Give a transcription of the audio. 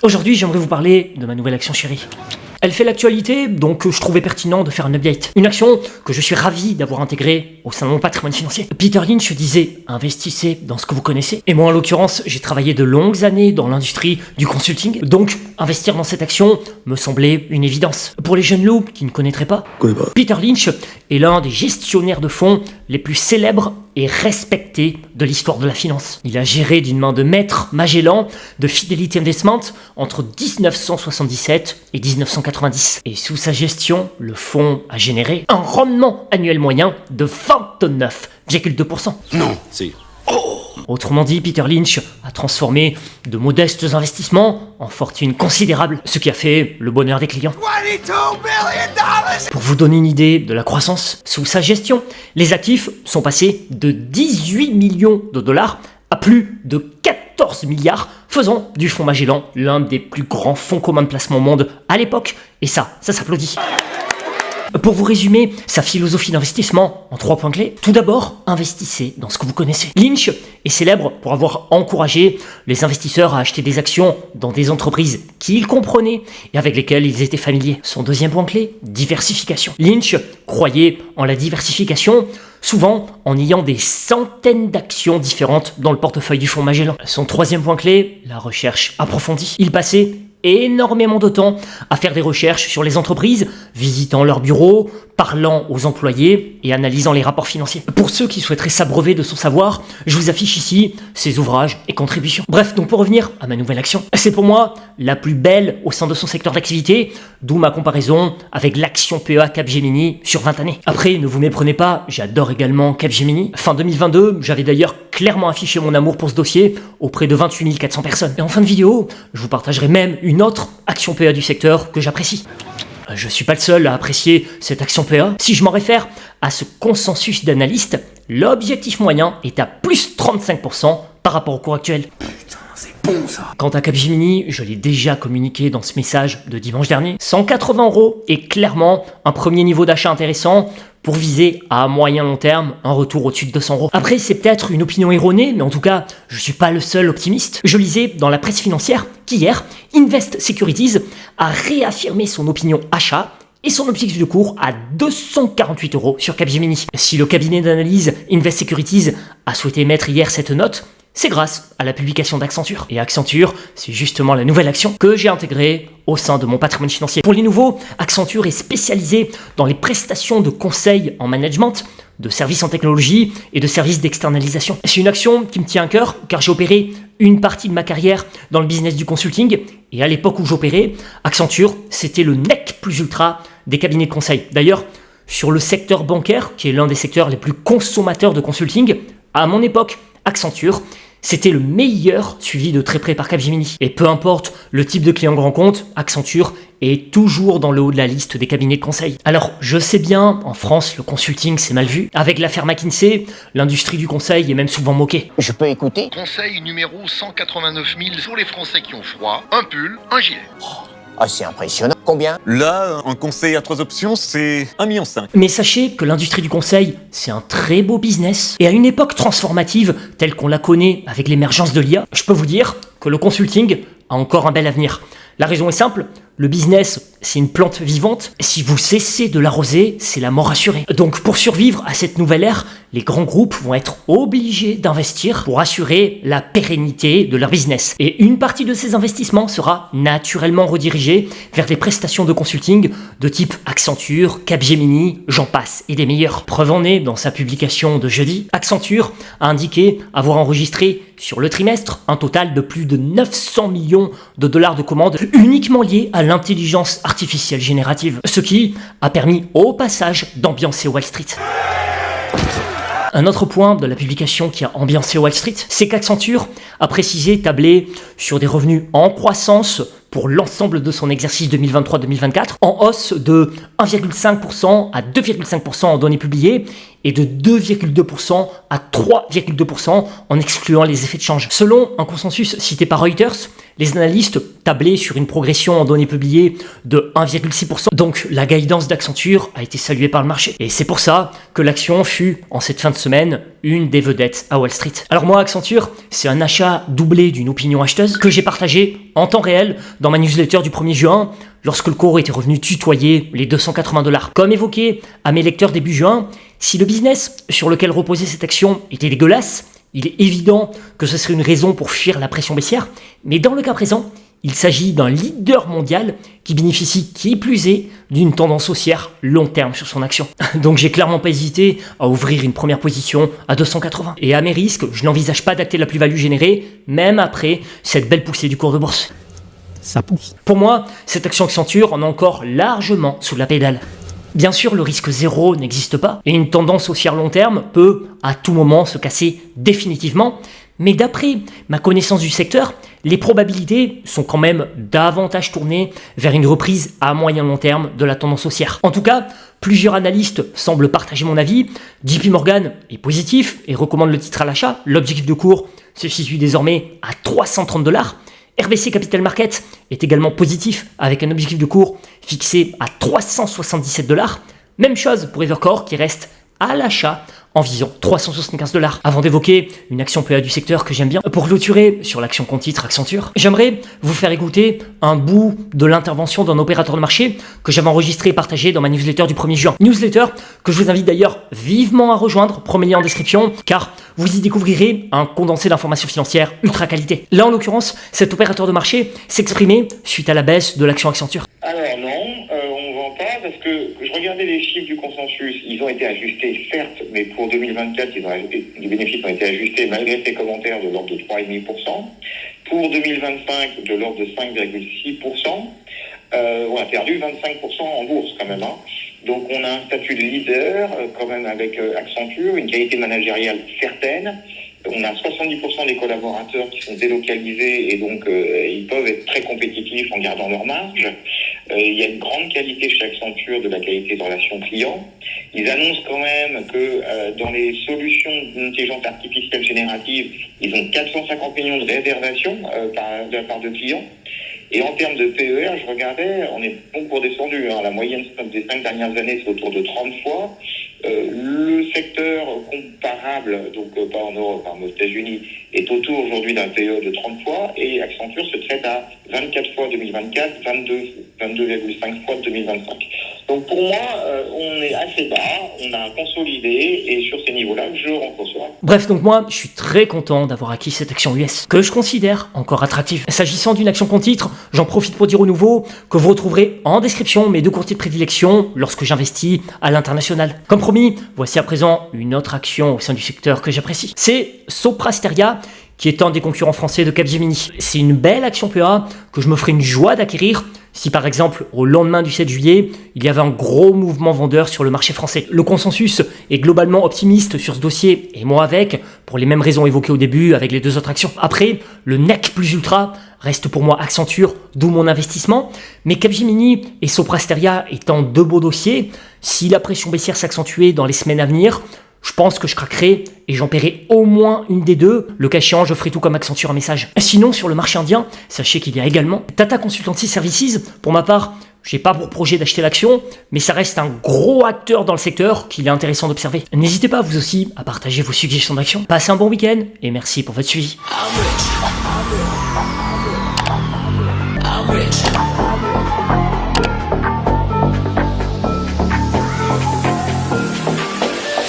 Aujourd'hui, j'aimerais vous parler de ma nouvelle action chérie. Elle fait l'actualité, donc je trouvais pertinent de faire un update. Une action que je suis ravi d'avoir intégrée au sein de mon patrimoine financier. Peter Lynch disait « Investissez dans ce que vous connaissez ». Et moi, en l'occurrence, j'ai travaillé de longues années dans l'industrie du consulting. Donc, investir dans cette action me semblait une évidence. Pour les jeunes loups qui ne connaîtraient pas, Peter Lynch est l'un des gestionnaires de fonds les plus célèbres et respecté de l'histoire de la finance. Il a géré d'une main de maître Magellan de Fidelity Investment entre 1977 et 1990. Et sous sa gestion, le fonds a généré un rendement annuel moyen de 29,2%. Non, c'est... Autrement dit, Peter Lynch a transformé de modestes investissements en fortunes considérables, ce qui a fait le bonheur des clients. Pour vous donner une idée de la croissance, sous sa gestion, les actifs sont passés de 18 millions de dollars à plus de 14 milliards, faisant du fonds Magellan l'un des plus grands fonds communs de placement au monde à l'époque, et ça s'applaudit. Pour vous résumer sa philosophie d'investissement en 3 points clés, tout d'abord, investissez dans ce que vous connaissez. Lynch est célèbre pour avoir encouragé les investisseurs à acheter des actions dans des entreprises qu'ils comprenaient et avec lesquelles ils étaient familiers. Son deuxième point clé, diversification. Lynch croyait en la diversification, souvent en ayant des centaines d'actions différentes dans le portefeuille du fonds Magellan. Son troisième point clé, la recherche approfondie. Il passait énormément de temps à faire des recherches sur les entreprises, visitant leurs bureaux, parlant aux employés et analysant les rapports financiers. Pour ceux qui souhaiteraient s'abreuver de son savoir, je vous affiche ici ses ouvrages et contributions. Bref, donc pour revenir à ma nouvelle action, c'est pour moi la plus belle au sein de son secteur d'activité, d'où ma comparaison avec l'action PEA Capgemini sur 20 années. Après, ne vous méprenez pas, j'adore également Capgemini. Fin 2022, j'avais d'ailleurs clairement affiché mon amour pour ce dossier auprès de 28 400 personnes. Et en fin de vidéo, je vous partagerai même une autre action PEA du secteur que j'apprécie. Je suis pas le seul à apprécier cette action PEA. Si je m'en réfère à ce consensus d'analystes, l'objectif moyen est à plus 35% par rapport au cours actuel. Putain, c'est bon ça. Quant à Capgemini, je l'ai déjà communiqué dans ce message de dimanche dernier. 180 € est clairement un premier niveau d'achat intéressant pour viser à moyen long terme un retour au-dessus de 200 €. Après, c'est peut-être une opinion erronée, mais en tout cas, je suis pas le seul optimiste. Je lisais dans la presse financière qu'hier, Invest Securities a réaffirmé son opinion achat et son objectif de cours à 248 € sur Capgemini. Si le cabinet d'analyse Invest Securities a souhaité mettre hier cette note, c'est grâce à la publication d'Accenture. Et Accenture, c'est justement la nouvelle action que j'ai intégrée au sein de mon patrimoine financier. Pour les nouveaux, Accenture est spécialisée dans les prestations de conseil en management, de services en technologie et de services d'externalisation. C'est une action qui me tient à cœur car j'ai opéré une partie de ma carrière dans le business du consulting et à l'époque où j'opérais, Accenture, c'était le nec plus ultra des cabinets de conseil. D'ailleurs, sur le secteur bancaire, qui est l'un des secteurs les plus consommateurs de consulting, à mon époque, Accenture, c'était le meilleur suivi de très près par Capgemini. Et peu importe le type de client grand compte, Accenture est toujours dans le haut de la liste des cabinets de conseil. Alors, je sais bien, en France, le consulting c'est mal vu. Avec l'affaire McKinsey, l'industrie du conseil est même souvent moquée. Je peux écouter? Conseil numéro 189 000 pour les Français qui ont froid, un pull, un gilet. Ah, c'est impressionnant. Combien? Là, un conseil à 3 options, c'est 1,5 million. Mais sachez que l'industrie du conseil, c'est un très beau business. Et à une époque transformative, telle qu'on la connaît avec l'émergence de l'IA, je peux vous dire que le consulting a encore un bel avenir. La raison est simple, le business, c'est une plante vivante. Si vous cessez de l'arroser, c'est la mort assurée. Donc pour survivre à cette nouvelle ère, les grands groupes vont être obligés d'investir pour assurer la pérennité de leur business. Et une partie de ces investissements sera naturellement redirigée vers les prestations de consulting de type Accenture, Capgemini, j'en passe, et des meilleurs. Preuve en est, dans sa publication de jeudi, Accenture a indiqué avoir enregistré sur le trimestre un total de plus de 900 millions de dollars de commandes uniquement liées à l'intelligence artificielle générative, ce qui a permis au passage d'ambiancer Wall Street. Un autre point de la publication qui a ambiancé Wall Street, c'est qu'Accenture a précisé tabler sur des revenus en croissance pour l'ensemble de son exercice 2023-2024, en hausse de 1,5% à 2,5% en données publiées et de 2,2% à 3,2% en excluant les effets de change. Selon un consensus cité par Reuters, Les analystes tablaient sur une progression en données publiées de 1,6%. Donc la guidance d'Accenture a été saluée par le marché. Et c'est pour ça que l'action fut, en cette fin de semaine, une des vedettes à Wall Street. Alors moi, Accenture, c'est un achat doublé d'une opinion acheteuse que j'ai partagé en temps réel dans ma newsletter du 1er juin, lorsque le cours était revenu tutoyer les $280. Comme évoqué à mes lecteurs début juin, si le business sur lequel reposait cette action était dégueulasse, il est évident que ce serait une raison pour fuir la pression baissière, mais dans le cas présent, il s'agit d'un leader mondial qui bénéficie, qui plus est, d'une tendance haussière long terme sur son action. Donc j'ai clairement pas hésité à ouvrir une première position à 280. Et à mes risques, je n'envisage pas d'acter la plus-value générée, même après cette belle poussée du cours de bourse. Ça pousse. Pour moi, cette action Accenture en a encore largement sous la pédale. Bien sûr, le risque zéro n'existe pas, et une tendance haussière long terme peut à tout moment se casser définitivement, mais d'après ma connaissance du secteur, les probabilités sont quand même davantage tournées vers une reprise à moyen long terme de la tendance haussière. En tout cas, plusieurs analystes semblent partager mon avis. JP Morgan est positif et recommande le titre à l'achat. L'objectif de cours se situe désormais à $330. RBC Capital Markets est également positif avec un objectif de cours fixé à $377. Même chose pour Evercore qui reste à l'achat en visant $375. Avant d'évoquer une action PA du secteur que j'aime bien, pour clôturer sur l'action compte titre Accenture, j'aimerais vous faire écouter un bout de l'intervention d'un opérateur de marché que j'avais enregistré et partagé dans ma newsletter du 1er juin. Newsletter que je vous invite d'ailleurs vivement à rejoindre, premier lien en description, car vous y découvrirez un condensé d'informations financières ultra qualité. Là en l'occurrence, cet opérateur de marché s'exprimait suite à la baisse de l'action Accenture. Alors non, on ne vend pas parce que je regardais les chiffres du consensus, ils ont été ajustés certes, mais pour 2024, les bénéfices ont été ajustés malgré ces commentaires de l'ordre de 3,5%. Pour 2025, de l'ordre de 5,6%. On a perdu 25% en bourse quand même. Donc on a un statut de leader quand même avec Accenture, une qualité managériale certaine. On a 70% des collaborateurs qui sont délocalisés et donc ils peuvent être très compétitifs en gardant leur marge. Il y a une grande qualité chez Accenture de la qualité de relation client. Ils annoncent quand même que dans les solutions d'intelligence artificielle générative, ils ont 450 millions de réservations de la part de clients. Et en termes de PER, je regardais, on est bon pour descendu. La moyenne des 5 dernières années, c'est autour de 30 fois. Le secteur comparable, donc pas en Europe, aux États-Unis, est autour aujourd'hui d'un PE de 30 fois et Accenture se traite à 24 fois 2024, 22,5 fois 2025. Donc pour moi, on est assez bas, on a consolidé et sur ces niveaux-là, je renforcerai. Bref, donc moi, je suis très content d'avoir acquis cette action US, que je considère encore attractive. S'agissant d'une action compte titre, j'en profite pour dire au nouveau que vous retrouverez en description mes 2 courtiers de prédilection lorsque j'investis à l'international. Comme promis, voici à présent une autre action au sein du secteur que j'apprécie. C'est Sopra Steria, qui est un des concurrents français de Capgemini. C'est une belle action PA que je me ferai une joie d'acquérir si par exemple au lendemain du 7 juillet, il y avait un gros mouvement vendeur sur le marché français. Le consensus est globalement optimiste sur ce dossier et moi avec, pour les mêmes raisons évoquées au début avec les 2 autres actions. Après, le nec plus ultra reste pour moi Accenture, d'où mon investissement, mais Capgemini et Sopra Steria étant 2 beaux dossiers, si la pression baissière s'accentuait dans les semaines à venir, je pense que je craquerai et j'en paierai au moins une des 2. Le cas échéant, je ferai tout comme Accenture un message. Sinon, sur le marché indien, sachez qu'il y a également Tata Consultancy Services. Pour ma part, je n'ai pas pour projet d'acheter l'action, mais ça reste un gros acteur dans le secteur qu'il est intéressant d'observer. N'hésitez pas vous aussi à partager vos suggestions d'action. Passez un bon week-end et merci pour votre suivi. I'm rich.